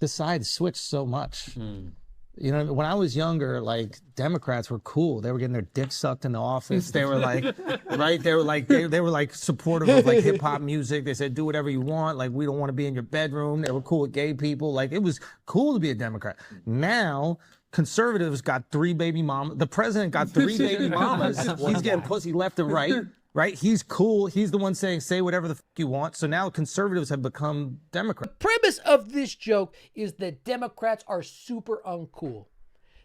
The sides switched so much. You know, when I was younger, like Democrats were cool. They were getting their dick sucked in the office. They were like, right? They were like supportive of like hip hop music. They said, do whatever you want. Like, we don't want to be in your bedroom. They were cool with gay people. Like, it was cool to be a Democrat. Now, conservatives got 3 baby mamas. The president got 3 baby mamas. He's getting pussy left and right. Right? He's cool. He's the one saying, say whatever the fuck you want. So now conservatives have become Democrats. The premise of this joke is that Democrats are super uncool.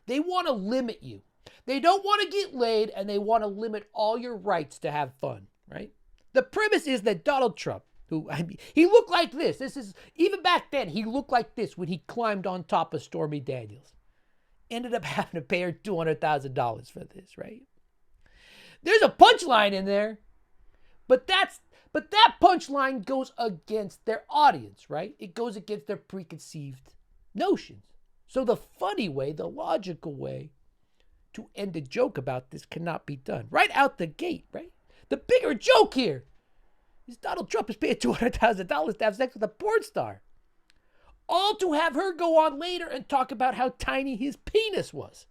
They want to limit you. They don't want to get laid, and they want to limit all your rights to have fun, right? The premise is that Donald Trump, he looked like this. Even back then, he looked like this when he climbed on top of Stormy Daniels. Ended up having to pay her $200,000 for this, right? There's a punchline in there, but that punchline goes against their audience, right? It goes against their preconceived notions. So the funny way, the logical way to end a joke about this cannot be done. Right out the gate, right? The bigger joke here is Donald Trump is paying $200,000 to have sex with a porn star. All to have her go on later and talk about how tiny his penis was.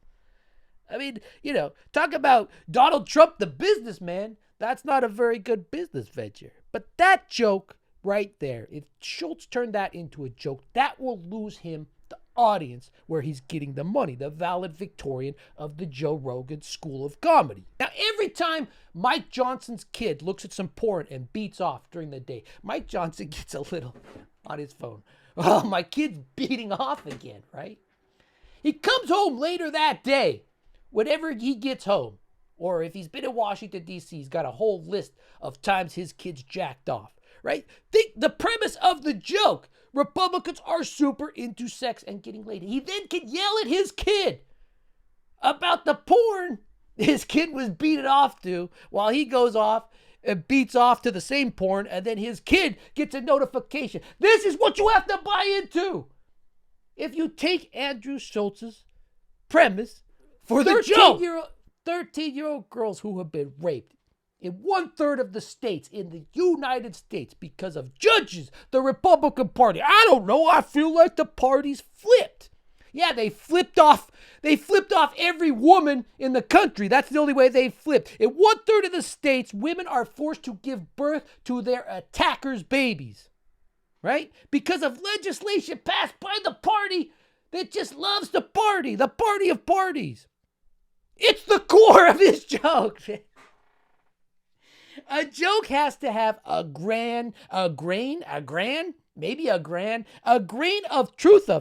I mean, you know, talk about Donald Trump, the businessman. That's not a very good business venture. But that joke right there, if Schultz turned that into a joke, that will lose him the audience where he's getting the money, the valedictorian of the Joe Rogan School of Comedy. Now, every time Mike Johnson's kid looks at some porn and beats off during the day, Mike Johnson gets a little on his phone. Oh, my kid's beating off again, right? He comes home later that day. Whenever he gets home, or if he's been in Washington, D.C., he's got a whole list of times his kids jacked off, right? Think the premise of the joke. Republicans are super into sex and getting laid. He then can yell at his kid about the porn his kid was beating off to while he goes off and beats off to the same porn, and then his kid gets a notification. This is what you have to buy into. If you take Andrew Schultz's premise for the joke, 13-year-old girls who have been raped in 1/3 of the states in the United States because of judges, the Republican Party. I don't know. I feel like the party's flipped. Yeah, they flipped off every woman in the country. That's the only way they flipped. In 1/3 of the states, women are forced to give birth to their attackers' babies, right? Because of legislation passed by the party that just loves the party of parties. It's the core of his joke. A joke has to have a grain of truth of